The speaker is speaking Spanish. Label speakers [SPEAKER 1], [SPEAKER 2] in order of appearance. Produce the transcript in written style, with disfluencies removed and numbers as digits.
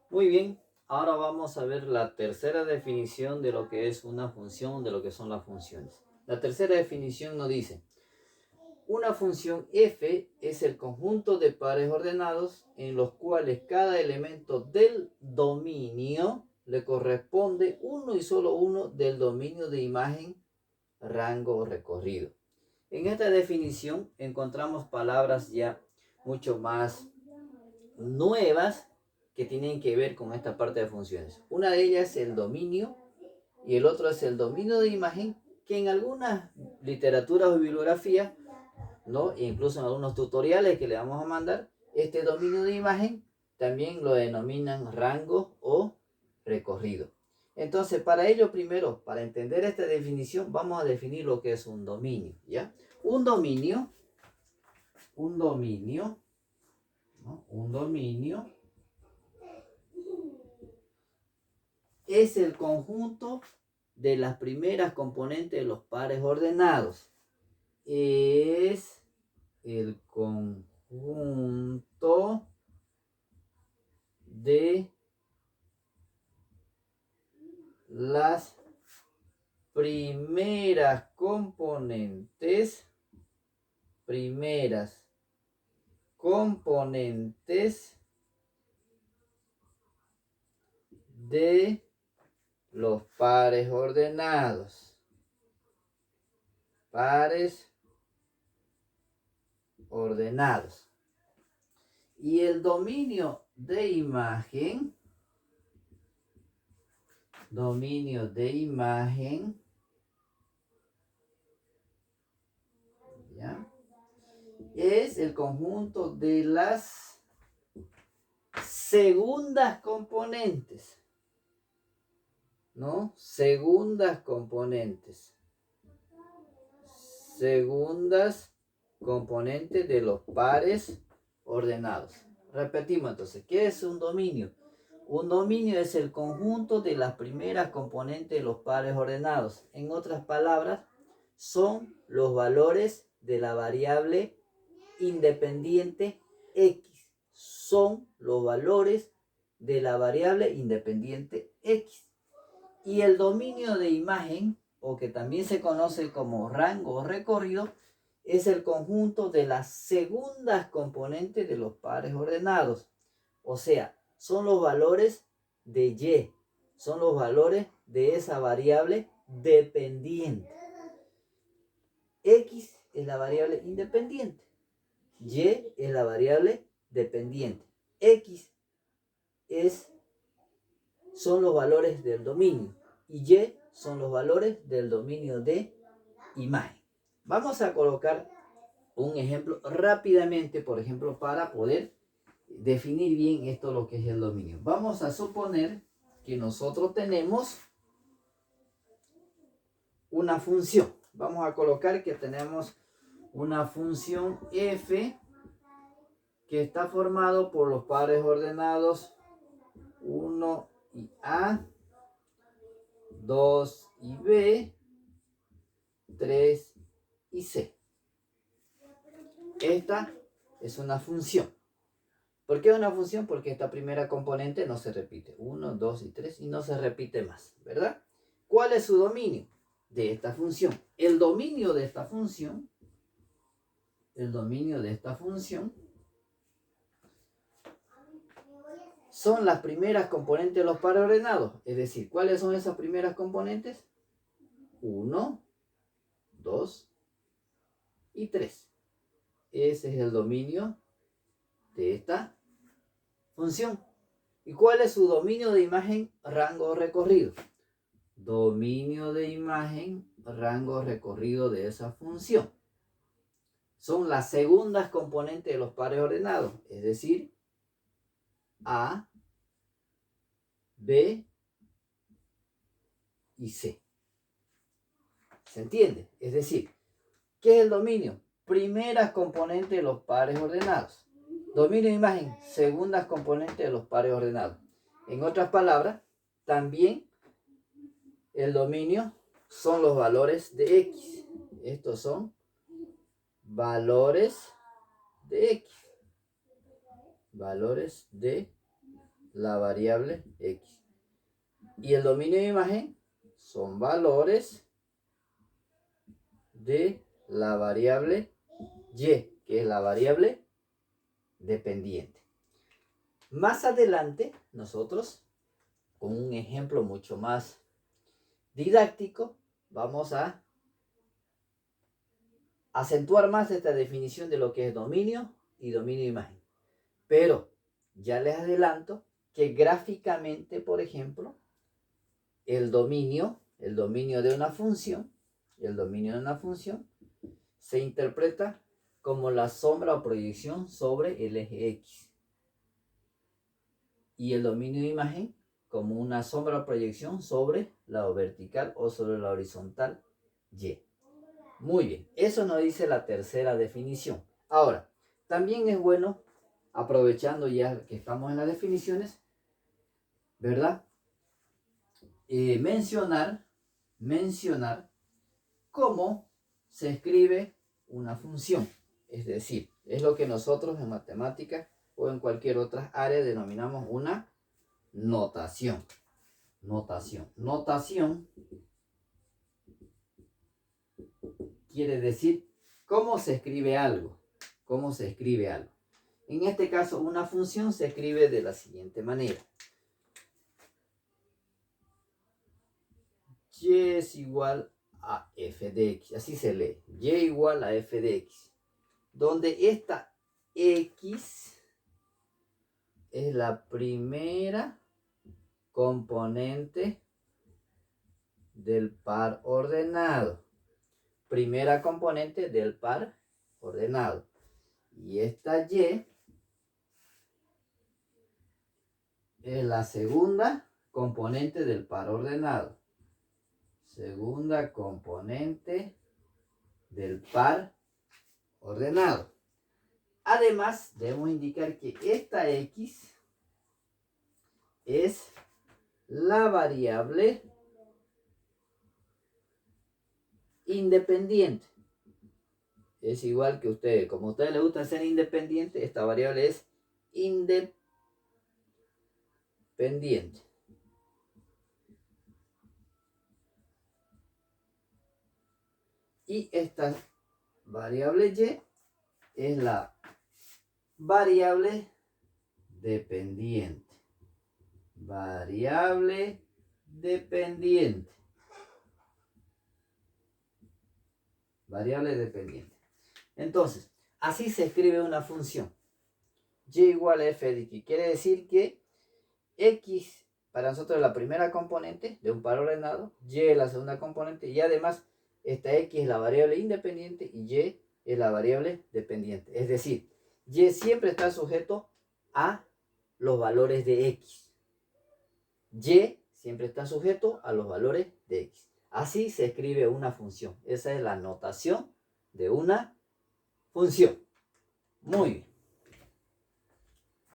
[SPEAKER 1] Muy bien, ahora vamos a ver la tercera definición de lo que es una función, de lo que son las funciones. La tercera definición nos dice, una función f es el conjunto de pares ordenados en los cuales cada elemento del dominio le corresponde uno y solo uno del dominio de imagen, rango o recorrido. En esta definición encontramos palabras ya mucho más nuevas que tienen que ver con esta parte de funciones. Una de ellas es el dominio y el otro es el dominio de imagen, que en algunas literaturas o bibliografías, ¿no? E incluso en algunos tutoriales que le vamos a mandar, este dominio de imagen también lo denominan rango o recorrido. Entonces, para ello primero, para entender esta definición, vamos a definir lo que es un dominio, ¿ya? Un dominio, ¿no? Un dominio es el conjunto de las primeras componentes de los pares ordenados. Es el conjunto de las primeras componentes de los pares ordenados. Pares ordenados. Y el dominio de imagen, ¿ya? Es el conjunto de las segundas componentes, ¿no? Segundas componentes de los pares ordenados. Repetimos entonces, ¿qué es un dominio? Un dominio es el conjunto de las primeras componentes de los pares ordenados. En otras palabras, son los valores de la variable independiente X. Son los valores de la variable independiente X. Y el dominio de imagen, o que también se conoce como rango o recorrido, es el conjunto de las segundas componentes de los pares ordenados. O sea, son los valores de Y, son los valores de esa variable dependiente. X es la variable independiente, Y es la variable dependiente. X son los valores del dominio y Y son los valores del dominio de imagen. Vamos a colocar un ejemplo rápidamente, por ejemplo, para poder definir bien esto lo que es el dominio. Vamos a suponer que nosotros tenemos una función. Vamos a colocar que tenemos una función f que está formado por los pares ordenados 1 y a, 2 y b, 3 y c. Esta es una función. ¿Por qué una función? Porque esta primera componente no se repite. 1, 2 y 3 y no se repite más, ¿verdad? ¿Cuál es su dominio de esta función? El dominio de esta función son las primeras componentes de los pares ordenados. Es decir, ¿cuáles son esas primeras componentes? 1, 2 y 3. Ese es el dominio de esta función. ¿Y cuál es su dominio de imagen, rango o recorrido? Dominio de imagen, rango o recorrido de esa función. Son las segundas componentes de los pares ordenados, es decir, A, B y C. ¿Se entiende? Es decir, ¿qué es el dominio? Primeras componentes de los pares ordenados. Dominio de imagen, segundas componentes de los pares ordenados. En otras palabras, también el dominio son los valores de X. Estos son valores de X. Valores de la variable X. Y el dominio de imagen son valores de la variable Y, que es la variable dependiente. Más adelante, nosotros, con un ejemplo mucho más didáctico, vamos a acentuar más esta definición de lo que es dominio y dominio de imagen. Pero ya les adelanto que gráficamente, por ejemplo, el dominio de una función, se interpreta como la sombra o proyección sobre el eje X. Y el dominio de imagen como una sombra o proyección sobre la vertical o sobre la horizontal Y. Muy bien, eso nos dice la tercera definición. Ahora, también es bueno, aprovechando ya que estamos en las definiciones, ¿verdad? Mencionar cómo se escribe una función. Es decir, es lo que nosotros en matemáticas o en cualquier otra área denominamos una notación. Notación quiere decir cómo se escribe algo. En este caso, una función se escribe de la siguiente manera. Y es igual a f de x. Así se lee. Y igual a f de x. Donde esta x es la primera componente del par ordenado. Primera componente del par ordenado. Y esta y es la segunda componente del par ordenado. Segunda componente del par ordenado. Además, debemos indicar que esta x es la variable independiente. Es igual que ustedes. Como a ustedes les gusta ser independiente, esta variable es independiente. Y esta variable y es la variable dependiente. Variable dependiente. Variable dependiente. Entonces, así se escribe una función. Y igual a f de x. Quiere decir que x para nosotros es la primera componente de un par ordenado, y es la segunda componente, y además esta x es la variable independiente y y es la variable dependiente. Es decir, y siempre está sujeto a los valores de x. Y siempre está sujeto a los valores de x. Así se escribe una función. Esa es la notación de una función. Muy bien.